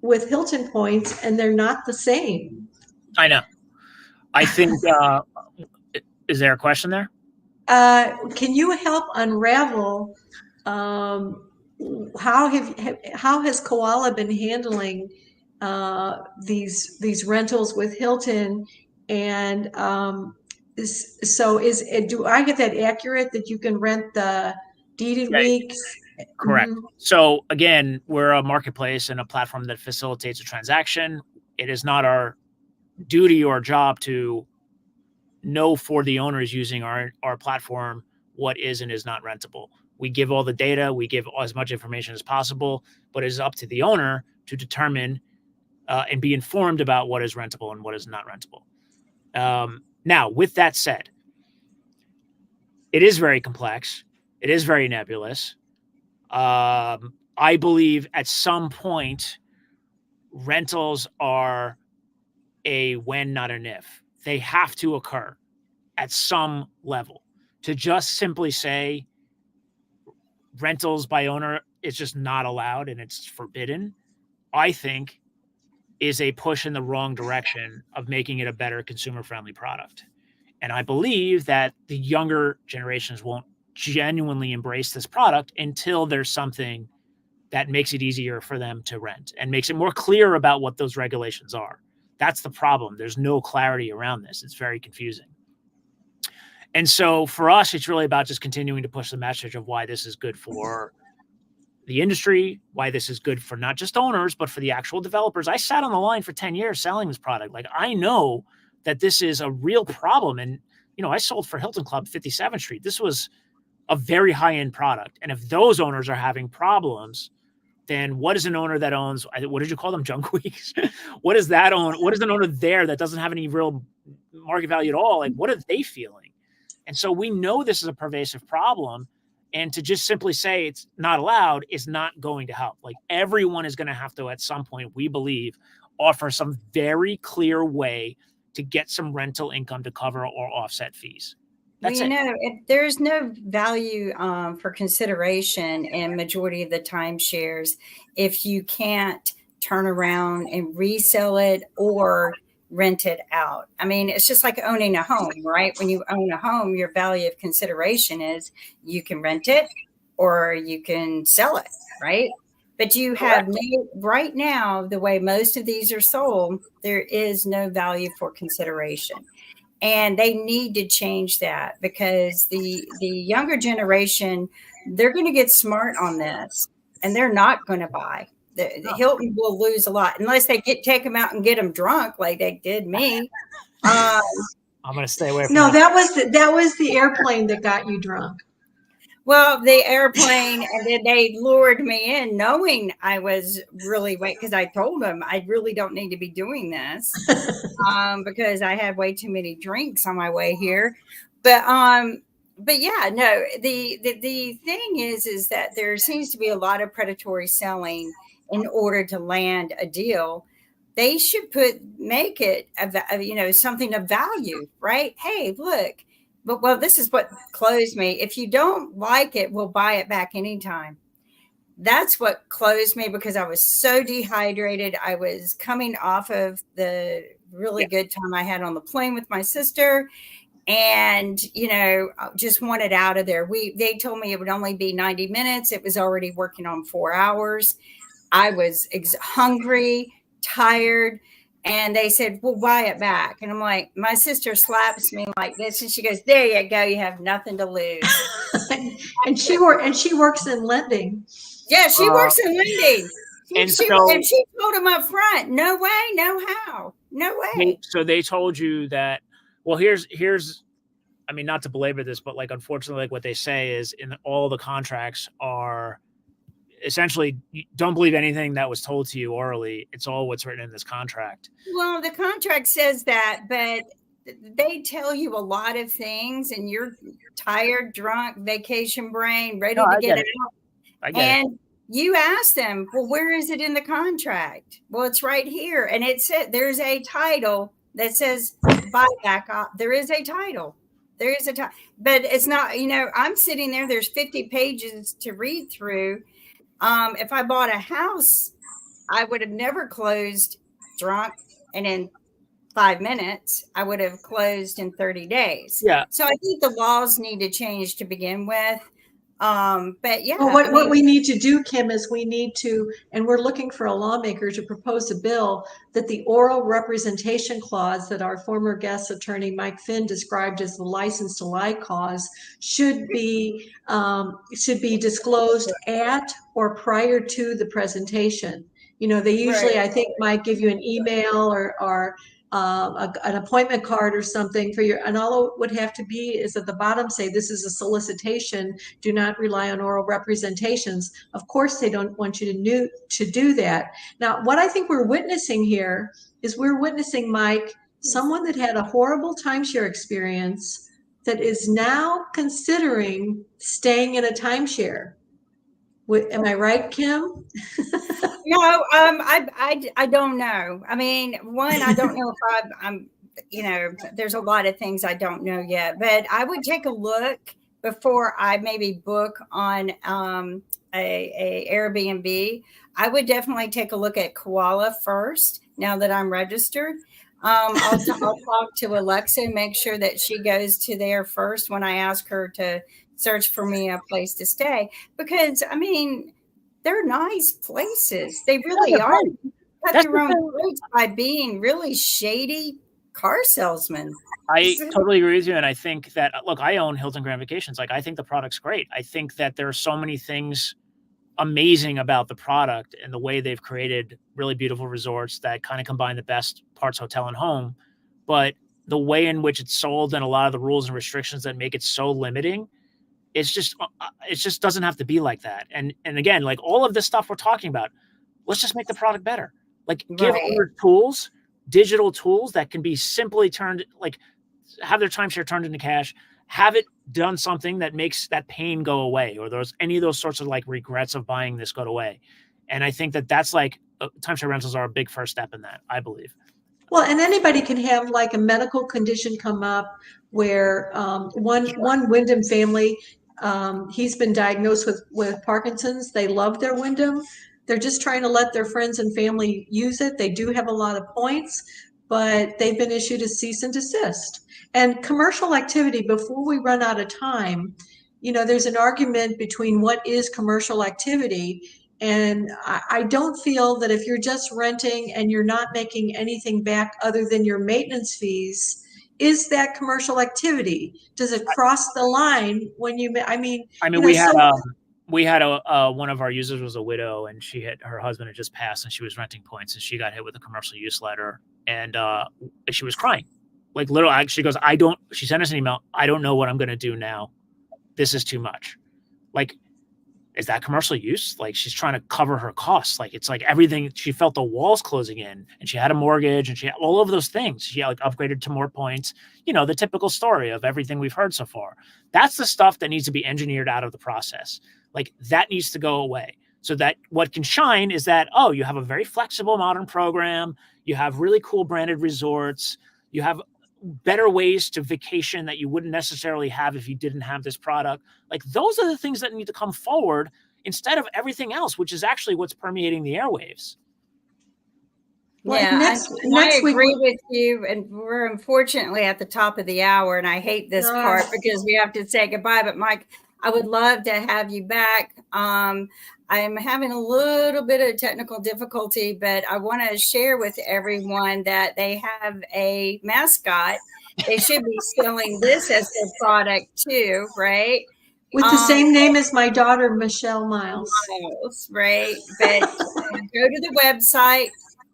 with Hilton points, and they're not the same. I know. I think, is there a question there? can you help unravel how has Koala been handling these rentals with Hilton? And do I get that accurate that you can rent the deeded Yeah, weeks? correct. Mhm. So again, we're a marketplace and a platform that facilitates a transaction. It is not our duty or job to know for the owners using our platform what is and is not rentable. We give all the data, we give as much information as possible, but it is up to the owner to determine and be informed about what is rentable and what is not rentable. Now, with that said, it is very complex. It is very nebulous. I believe at some point, rentals are a when, not an if. They have to occur at some level. To just simply say rentals by owner is just not allowed and it's forbidden, I think is a push in the wrong direction of making it a better consumer-friendly product. And I believe that the younger generations won't genuinely embrace this product until there's something that makes it easier for them to rent and makes it more clear about what those regulations are. That's the problem. There's no clarity around this. It's very confusing. And so for us, it's really about just continuing to push the message of why this is good for the industry, why this is good for not just owners, but for the actual developers. I sat on the line for 10 years selling this product. Like, I know that this is a real problem. And, you know, I sold for Hilton Club 57th Street. This was a very high-end product. And if those owners are having problems, then what is an owner that owns, what did you call them, junk weeks? What is that own? What is an owner there that doesn't have any real market value at all? Like, what are they feeling? And so we know this is a pervasive problem. And to just simply say it's not allowed is not going to help. Like, everyone is going to have to, at some point, we believe, offer some very clear way to get some rental income to cover or offset fees. That's well, it. there's no value for consideration in majority of the timeshares if you can't turn around and resell it or rent it out. I mean, it's just like owning a home, right? When you own a home, your value of consideration is you can rent it or you can sell it, right? But you have right now, the way most of these are sold, there is no value for consideration. And they need to change that because the younger generation, they're going to get smart on this and they're not going to buy. The Hilton will lose a lot unless they take them out and get them drunk like they did me. I'm going to stay away from No, that. that was the airplane that got you drunk. Well, the airplane, and then they lured me in knowing I was really because I told them I really don't need to be doing this because I had way too many drinks on my way here. But yeah, no, the thing is that there seems to be a lot of predatory selling in order to land a deal. They should make it something of value, right? Hey, look. But well, this is what closed me. If you don't like it, we'll buy it back anytime. That's what closed me because I was so dehydrated. I was coming off of the really good time I had on the plane with my sister and, just wanted out of there. They told me it would only be 90 minutes. It was already working on 4 hours. I was hungry, tired. And they said, we'll buy it back. And I'm like, my sister slaps me like this. And she goes, there you go. You have nothing to lose. and she works in lending. Yeah, she works in lending. And she told him up front, no way, no how, no way. So they told you that, well, here's, I mean, not to belabor this, but like, unfortunately, like what they say is in all the contracts are essentially, you don't believe anything that was told to you orally. It's all what's written in this contract. Well, the contract says that, but they tell you a lot of things and you're tired, drunk, vacation brain, ready to get it out. And you ask them, well, where is it in the contract? Well, it's right here. And it said there's a title that says buyback. There is a title. There is a title, but it's not, I'm sitting there. There's 50 pages to read through. If I bought a house, I would have never closed drunk and in 5 minutes, I would have closed in 30 days. Yeah. So I think the laws need to change to begin with. But yeah, Well, what we need to do, Kim, is we need to, and we're looking for a lawmaker to propose a bill that the oral representation clause that our former guest attorney Mike Finn described as the license to lie clause should be disclosed at or prior to the presentation. They usually, Right. I think, might give you an email or an appointment card or something for your, and all it would have to be is at the bottom say, this is a solicitation. Do not rely on oral representations. Of course, they don't want you to do that. Now, what I think we're witnessing here is we're witnessing, Mike, someone that had a horrible timeshare experience that is now considering staying in a timeshare. Am I right, Kim? No, I don't know. I mean, one, I don't know if I'm, there's a lot of things I don't know yet, but I would take a look before I maybe book on a Airbnb. I would definitely take a look at Koala first. Now that I'm registered, I'll talk to Alexa, make sure that she goes to there first when I ask her to search for me a place to stay, because I mean, they're nice places. They really are. Cut their own throats by being really shady car salesmen. I totally agree with you. And I think that, look, I own Hilton Grand Vacations. Like, I think the product's great. I think that there are so many things amazing about the product and the way they've created really beautiful resorts that kind of combine the best parts hotel and home. But the way in which it's sold and a lot of the rules and restrictions that make it so limiting, it just doesn't have to be like that. And again, like all of this stuff we're talking about, let's just make the product better. Like give owners tools, digital tools that can be simply turned, like have their timeshare turned into cash, have it done something that makes that pain go away, or there's any of those sorts of like regrets of buying this go away. And I think that that's like timeshare rentals are a big first step in that, I believe. Well, and anybody can have like a medical condition come up where one Wyndham family, he's been diagnosed with Parkinson's. They love their Wyndham. They're just trying to let their friends and family use it. They do have a lot of points, but they've been issued a cease and desist. And commercial activity, before we run out of time, there's an argument between what is commercial activity. And I don't feel that if you're just renting and you're not making anything back other than your maintenance fees, is that commercial activity? Does it cross the line when you, we had one of our users was a widow, and her husband had just passed and she was renting points, and she got hit with a commercial use letter, and she was crying. Like literally, she goes, she sent us an email. I don't know what I'm going to do now. This is too much. Like, is that commercial use? Like she's trying to cover her costs. Like it's like everything, she felt the walls closing in, and she had a mortgage and she had all of those things. She like upgraded to more points, the typical story of everything we've heard so far. That's the stuff that needs to be engineered out of the process. Like that needs to go away, so that what can shine is that, oh, you have a very flexible modern program. You have really cool branded resorts. You have better ways to vacation that you wouldn't necessarily have if you didn't have this product. Like those are the things that need to come forward instead of everything else, which is actually what's permeating the airwaves. Yeah, I agree with you. And we're unfortunately at the top of the hour, and I hate this part because we have to say goodbye. But Mike, I would love to have you back. I'm having a little bit of technical difficulty, but I want to share with everyone that they have a mascot. They should be selling this as their product too, right? With the same name as my daughter, Michelle Miles. Right? But go to the website.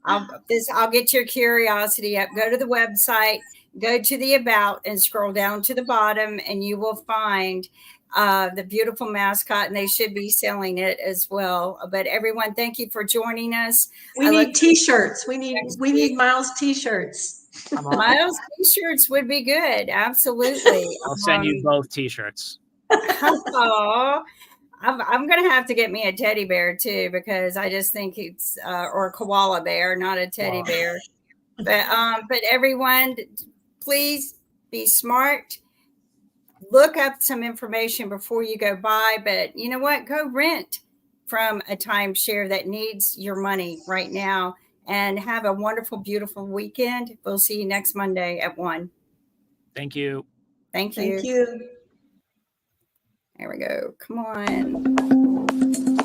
I'll get your curiosity up. Go to the website, go to the about, and scroll down to the bottom, and you will find the beautiful mascot, and they should be selling it as well. But everyone, thank you for joining us. We need t-shirts. We need Miles t-shirts. Miles t-shirts would be good. Absolutely. I'll send you both t-shirts. Oh, I'm going to have to get me a teddy bear too, because I just think it's, or a koala bear, not a teddy bear. But everyone, please be smart. Look up some information before you go buy, but you know what? Go rent from a timeshare that needs your money right now and have a wonderful, beautiful weekend. We'll see you next Monday at 1. Thank you. Thank you. Thank you. There we go. Come on.